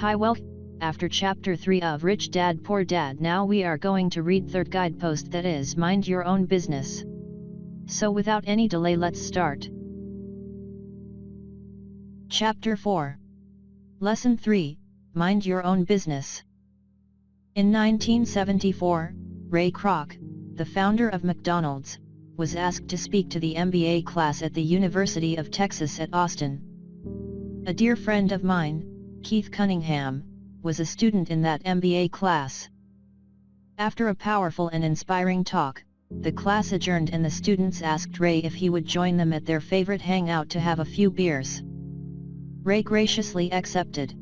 Hi, after chapter 3 of Rich Dad Poor Dad, now we are going to read third guidepost, that is, mind your own business. So without any delay, let's start. Chapter 4. Lesson 3, Mind Your Own Business. In 1974, Ray Kroc, the founder of McDonald's, was asked to speak to the MBA class at the University of Texas at Austin. A dear friend of mine, Keith Cunningham, was a student in that MBA class. After a powerful and inspiring talk, the class adjourned and the students asked Ray if he would join them at their favorite hangout to have a few beers. Ray graciously accepted.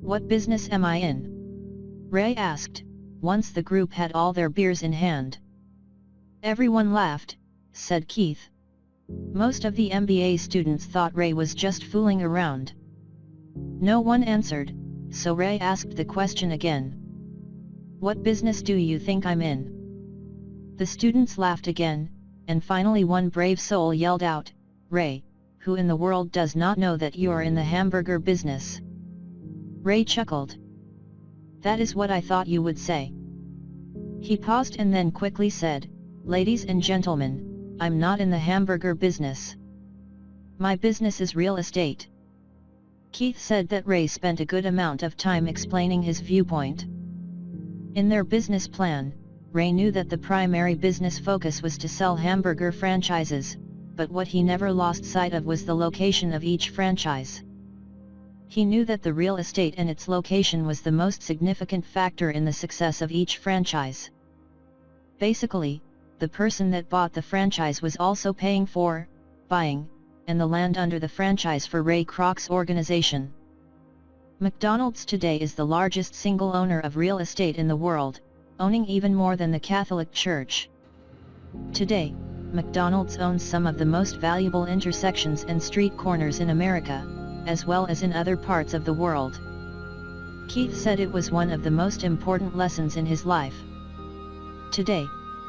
"What business am I in?" Ray asked, once the group had all their beers in hand. "Everyone laughed," said Keith. Most of the MBA students thought Ray was just fooling around. No one answered, so Ray asked the question again. "What business do you think I'm in?" The students laughed again, and finally one brave soul yelled out, "Ray, who in the world does not know that you are in the hamburger business?" Ray chuckled. "That is what I thought you would say." He paused and then quickly said, "Ladies and gentlemen, I'm not in the hamburger business. My business is real estate." Keith said that Ray spent a good amount of time explaining his viewpoint. In their business plan, Ray knew that the primary business focus was to sell hamburger franchises, but what he never lost sight of was the location of each franchise. He knew that the real estate and its location was the most significant factor in the success of each franchise. Basically, the person that bought the franchise was also paying for, buying, and the land under the franchise for Ray Kroc's organization. McDonald's today is the largest single owner of real estate in the world, owning even more than the Catholic Church. Today, McDonald's owns some of the most valuable intersections and street corners in America, as well as in other parts of the world. Keith said it was one of the most important lessons in his life. Today,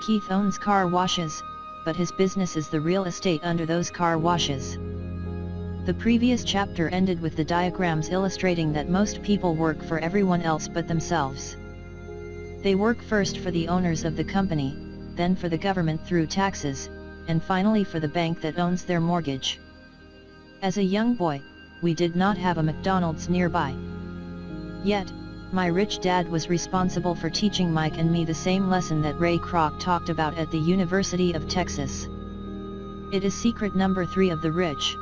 Keith owns car washes, but his business is the real estate under those car washes. The previous chapter ended with the diagrams illustrating that most people work for everyone else but themselves. They work first for the owners of the company, then for the government through taxes, and finally for the bank that owns their mortgage. As a young boy, we did not have a McDonald's nearby. Yet, my rich dad was responsible for teaching Mike and me the same lesson that Ray Kroc talked about at the University of Texas. It is secret number 3 of the rich.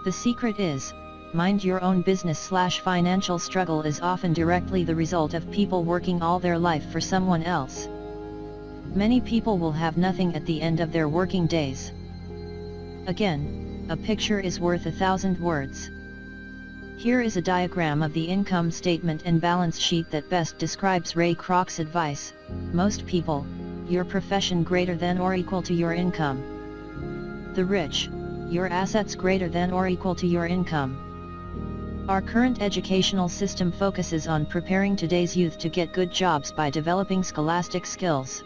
The secret is, mind your own business/financial struggle is often directly the result of people working all their life for someone else. Many people will have nothing at the end of their working days. Again, a picture is worth 1,000 words. Here is a diagram of the income statement and balance sheet that best describes Ray Kroc's advice. Most people, your profession greater than or equal to your income. The rich, your assets greater than or equal to your income. Our current educational system focuses on preparing today's youth to get good jobs by developing scholastic skills.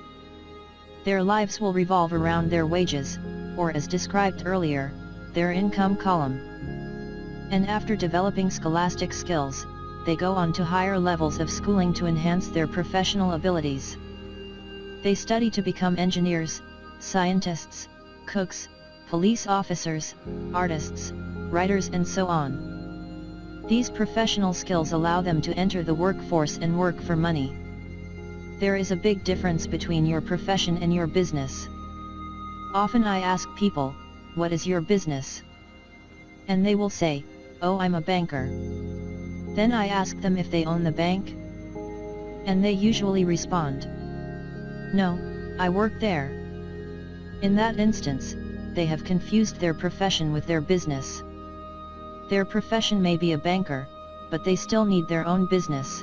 Their lives will revolve around their wages, or as described earlier, their income column. And after developing scholastic skills, they go on to higher levels of schooling to enhance their professional abilities. They study to become engineers, scientists, cooks, police officers, artists, writers and so on. These professional skills allow them to enter the workforce and work for money. There is a big difference between your profession and your business. Often I ask people, "What is your business?" And they will say, "Oh, I'm a banker." Then I ask them if they own the bank. And they usually respond, "No, I work there." In that instance, they have confused their profession with their business. Their profession may be a banker, but they still need their own business.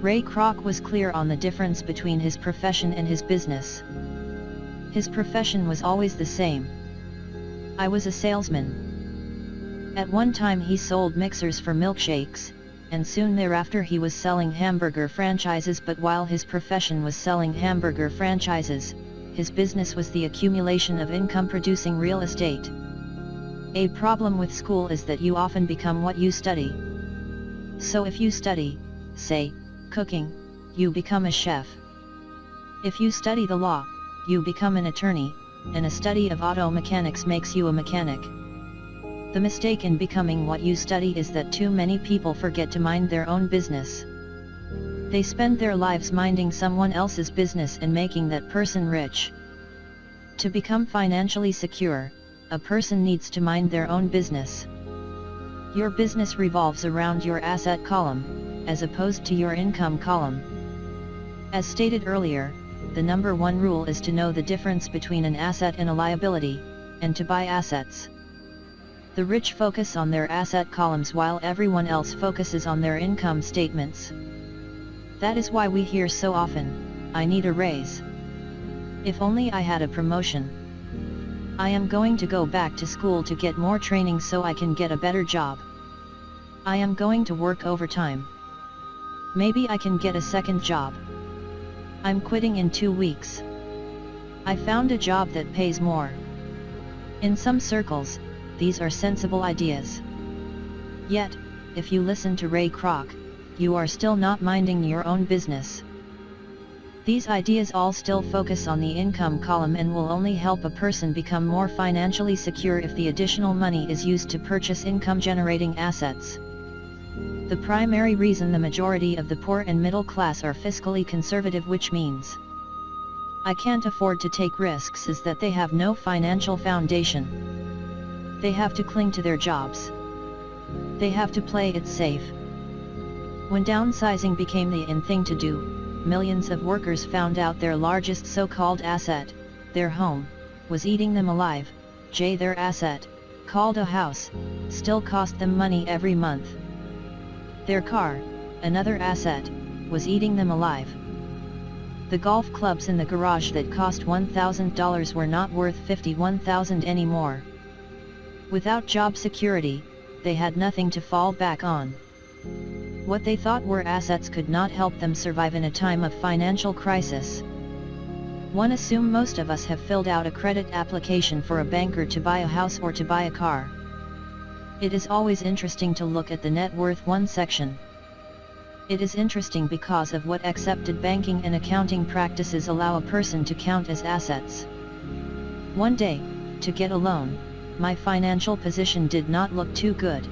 Ray Kroc was clear on the difference between his profession and his business. His profession was always the same. I was a salesman. At one time he sold mixers for milkshakes, and soon thereafter he was selling hamburger franchises, but while his profession was selling hamburger franchises, his business was the accumulation of income-producing real estate. A problem with school is that you often become what you study. So if you study, say, cooking, you become a chef. If you study the law, you become an attorney, and a study of auto mechanics makes you a mechanic. The mistake in becoming what you study is that too many people forget to mind their own business. They spend their lives minding someone else's business and making that person rich. To become financially secure, a person needs to mind their own business. Your business revolves around your asset column, as opposed to your income column. As stated earlier, the number one rule is to know the difference between an asset and a liability, and to buy assets. The rich focus on their asset columns while everyone else focuses on their income statements. That is why we hear so often, "I need a raise. If only I had a promotion. I am going to go back to school to get more training so I can get a better job. I am going to work overtime. Maybe I can get a second job. I'm quitting in 2 weeks. I found a job that pays more." In some circles, these are sensible ideas. Yet, if you listen to Ray Kroc, you are still not minding your own business. These ideas all still focus on the income column and will only help a person become more financially secure if the additional money is used to purchase income-generating assets. The primary reason the majority of the poor and middle class are fiscally conservative, which means I can't afford to take risks, is that they have no financial foundation. They have to cling to their jobs. They have to play it safe. When downsizing became the in thing to do, millions of workers found out their largest so-called asset, their home, was eating them alive. Their asset, called a house, still cost them money every month. Their car, another asset, was eating them alive. The golf clubs in the garage that cost $1,000 were not worth $51,000 anymore. Without job security, they had nothing to fall back on. What they thought were assets could not help them survive in a time of financial crisis. One assumes most of us have filled out a credit application for a banker to buy a house or to buy a car. It is always interesting to look at the net worth one section. It is interesting because of what accepted banking and accounting practices allow a person to count as assets. One day, to get a loan, my financial position did not look too good.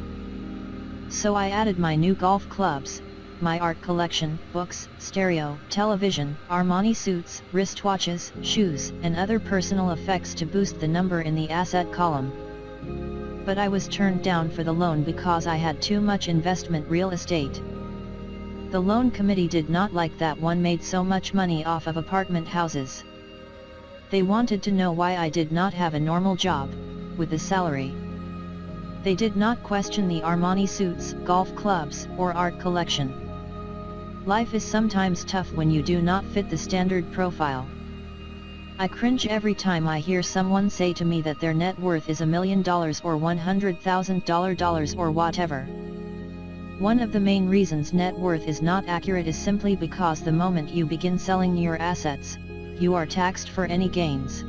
So I added my new golf clubs, my art collection, books, stereo, television, Armani suits, wristwatches, shoes, and other personal effects to boost the number in the asset column. But I was turned down for the loan because I had too much investment real estate. The loan committee did not like that one made so much money off of apartment houses. They wanted to know why I did not have a normal job, with a salary. They did not question the Armani suits, golf clubs, or art collection. Life is sometimes tough when you do not fit the standard profile. I cringe every time I hear someone say to me that their net worth is $1 million or $100,000 or whatever. One of the main reasons net worth is not accurate is simply because the moment you begin selling your assets, you are taxed for any gains.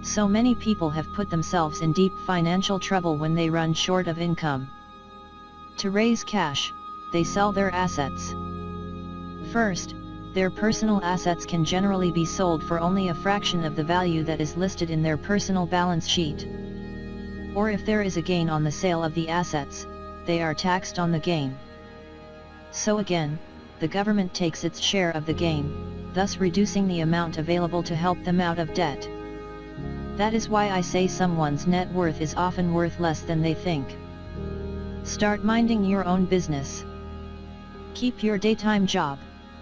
So many people have put themselves in deep financial trouble when they run short of income. To raise cash, they sell their assets. First, their personal assets can generally be sold for only a fraction of the value that is listed in their personal balance sheet. Or if there is a gain on the sale of the assets, they are taxed on the gain. So again, the government takes its share of the gain, thus reducing the amount available to help them out of debt. That is why I say someone's net worth is often worth less than they think. Start minding your own business. Keep your daytime job,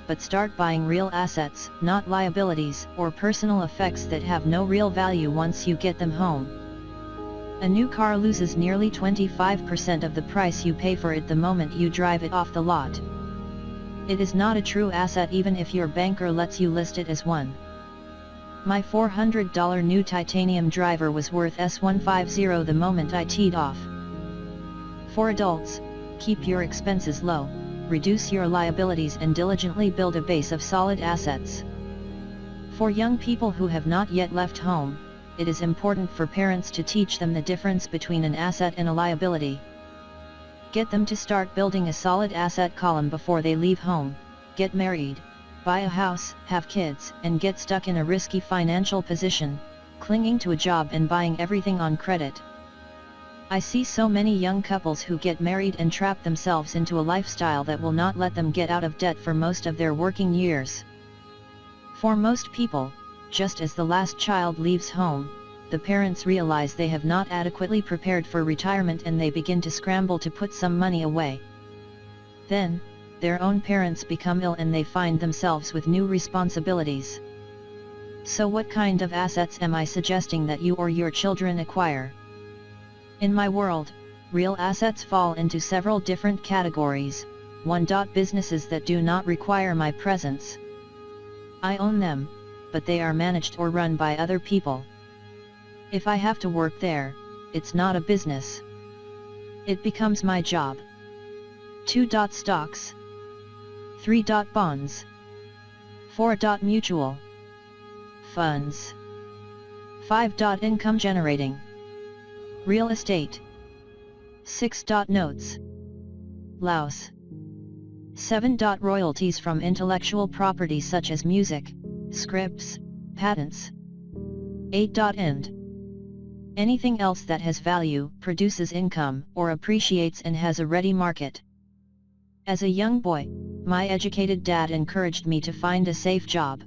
but start buying real assets, not liabilities or personal effects that have no real value once you get them home. A new car loses nearly 25% of the price you pay for it the moment you drive it off the lot. It is not a true asset even if your banker lets you list it as one. My $400 new titanium driver was worth $150 the moment I teed off. For adults, keep your expenses low, reduce your liabilities and diligently build a base of solid assets. For young people who have not yet left home, it is important for parents to teach them the difference between an asset and a liability. Get them to start building a solid asset column before they leave home, get married, buy a house, have kids, and get stuck in a risky financial position, clinging to a job and buying everything on credit. I see so many young couples who get married and trap themselves into a lifestyle that will not let them get out of debt for most of their working years. For most people, just as the last child leaves home, the parents realize they have not adequately prepared for retirement and they begin to scramble to put some money away. Then, their own parents become ill and they find themselves with new responsibilities. So what kind of assets am I suggesting that you or your children acquire? In my world, real assets fall into several different categories. 1. Businesses that do not require my presence. I own them, but they are managed or run by other people. If I have to work there, it's not a business. It becomes my job. 2. Stocks. 3. Bonds. 4. Mutual funds. 5. Income generating. Real estate. 6. Notes. Laos. 7. Royalties from intellectual property such as music, scripts, patents. 8. End. Anything else that has value, produces income, or appreciates and has a ready market. As a young boy, my educated dad encouraged me to find a safe job.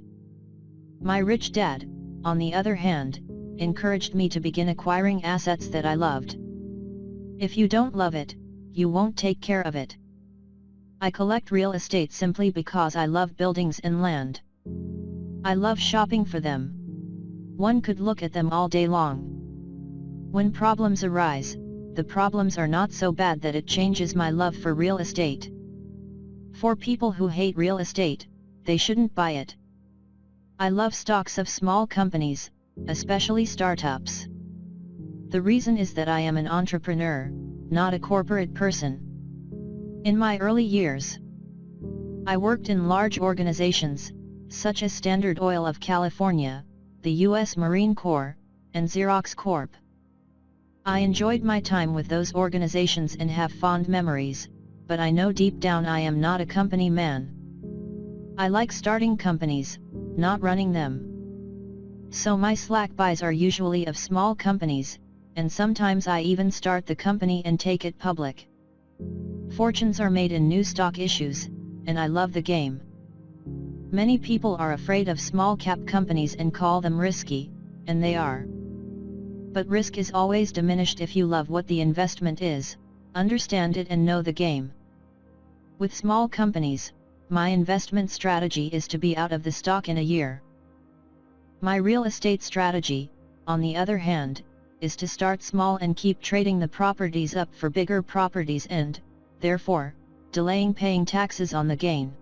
My rich dad, on the other hand, encouraged me to begin acquiring assets that I loved. If you don't love it, you won't take care of it. I collect real estate simply because I love buildings and land. I love shopping for them. One could look at them all day long. When problems arise, the problems are not so bad that it changes my love for real estate. For people who hate real estate, they shouldn't buy it. I love stocks of small companies, especially startups. The reason is that I am an entrepreneur, not a corporate person. In my early years, I worked in large organizations, such as Standard Oil of California, the U.S. Marine Corps, and Xerox Corp. I enjoyed my time with those organizations and have fond memories, but I know deep down I am not a company man. I like starting companies, not running them. So my slack buys are usually of small companies, and sometimes I even start the company and take it public. Fortunes are made in new stock issues, and I love the game. Many people are afraid of small cap companies and call them risky, and they are. But risk is always diminished if you love what the investment is, understand it and know the game. With small companies, my investment strategy is to be out of the stock in a year. My real estate strategy, on the other hand, is to start small and keep trading the properties up for bigger properties and, therefore, delaying paying taxes on the gain.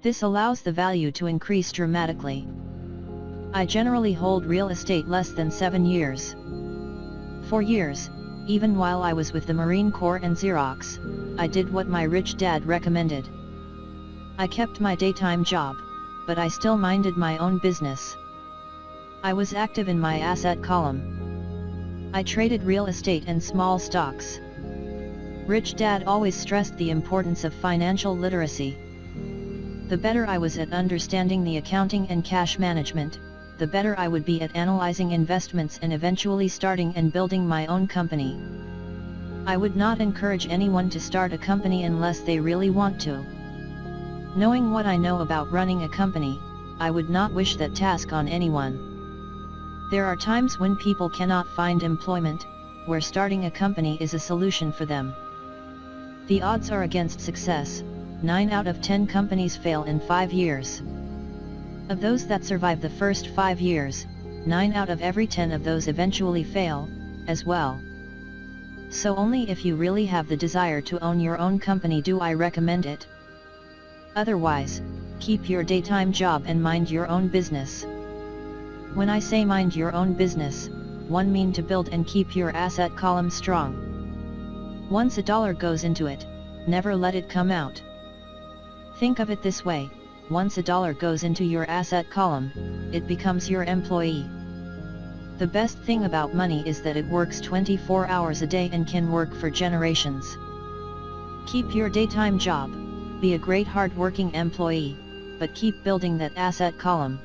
This allows the value to increase dramatically. I generally hold real estate less than 7 years. For years, even while I was with the Marine Corps and Xerox, I did what my rich dad recommended. I kept my daytime job, but I still minded my own business. I was active in my asset column. I traded real estate and small stocks. Rich Dad always stressed the importance of financial literacy. The better I was at understanding the accounting and cash management, the better I would be at analyzing investments and eventually starting and building my own company. I would not encourage anyone to start a company unless they really want to. Knowing what I know about running a company, I would not wish that task on anyone. There are times when people cannot find employment, where starting a company is a solution for them. The odds are against success. 9 out of 10 companies fail in 5 years. Of those that survive the first 5 years, 9 out of every 10 of those eventually fail, as well. So only if you really have the desire to own your own company do I recommend it. Otherwise, keep your daytime job and mind your own business. When I say mind your own business, one mean to build and keep your asset column strong. Once a dollar goes into it, never let it come out. Think of it this way, once a dollar goes into your asset column, it becomes your employee. The best thing about money is that it works 24 hours a day and can work for generations. Keep your daytime job, be a great hard-working employee, but keep building that asset column.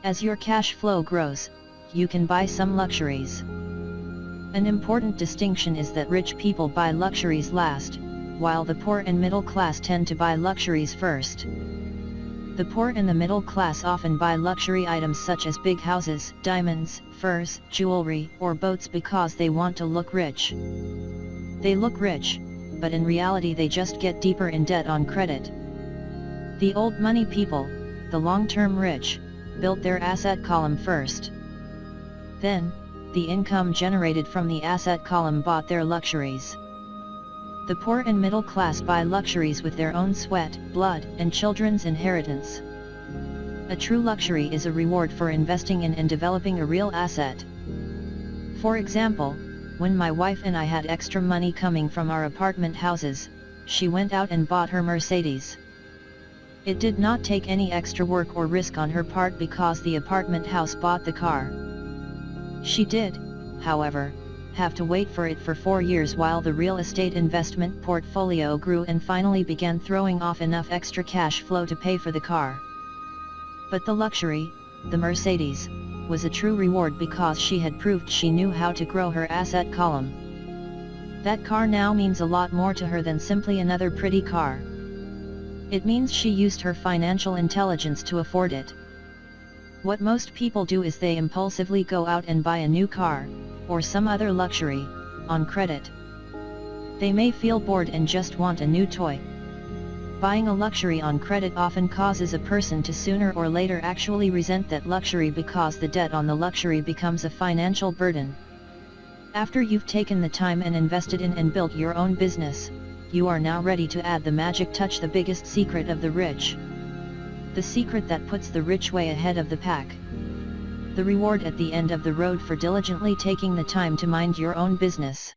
As your cash flow grows, you can buy some luxuries. An important distinction is that rich people buy luxuries last, while the poor and middle class tend to buy luxuries first. The poor and the middle class often buy luxury items such as big houses, diamonds, furs, jewelry, or boats because they want to look rich. They look rich, but in reality they just get deeper in debt on credit. The old money people, the long-term rich, built their asset column first. Then, the income generated from the asset column bought their luxuries. The poor and middle class buy luxuries with their own sweat, blood, and children's inheritance. A true luxury is a reward for investing in and developing a real asset. For example, when my wife and I had extra money coming from our apartment houses, she went out and bought her Mercedes. It did not take any extra work or risk on her part because the apartment house bought the car. She did, however, have to wait for it for 4 years while the real estate investment portfolio grew and finally began throwing off enough extra cash flow to pay for the car. But the luxury, the Mercedes, was a true reward because she had proved she knew how to grow her asset column. That car now means a lot more to her than simply another pretty car. It means she used her financial intelligence to afford it. What most people do is they impulsively go out and buy a new car, or some other luxury, on credit. They may feel bored and just want a new toy. Buying a luxury on credit often causes a person to sooner or later actually resent that luxury because the debt on the luxury becomes a financial burden. After you've taken the time and invested in and built your own business, you are now ready to add the magic touch, the biggest secret of the rich. The secret that puts the rich way ahead of the pack. The reward at the end of the road for diligently taking the time to mind your own business.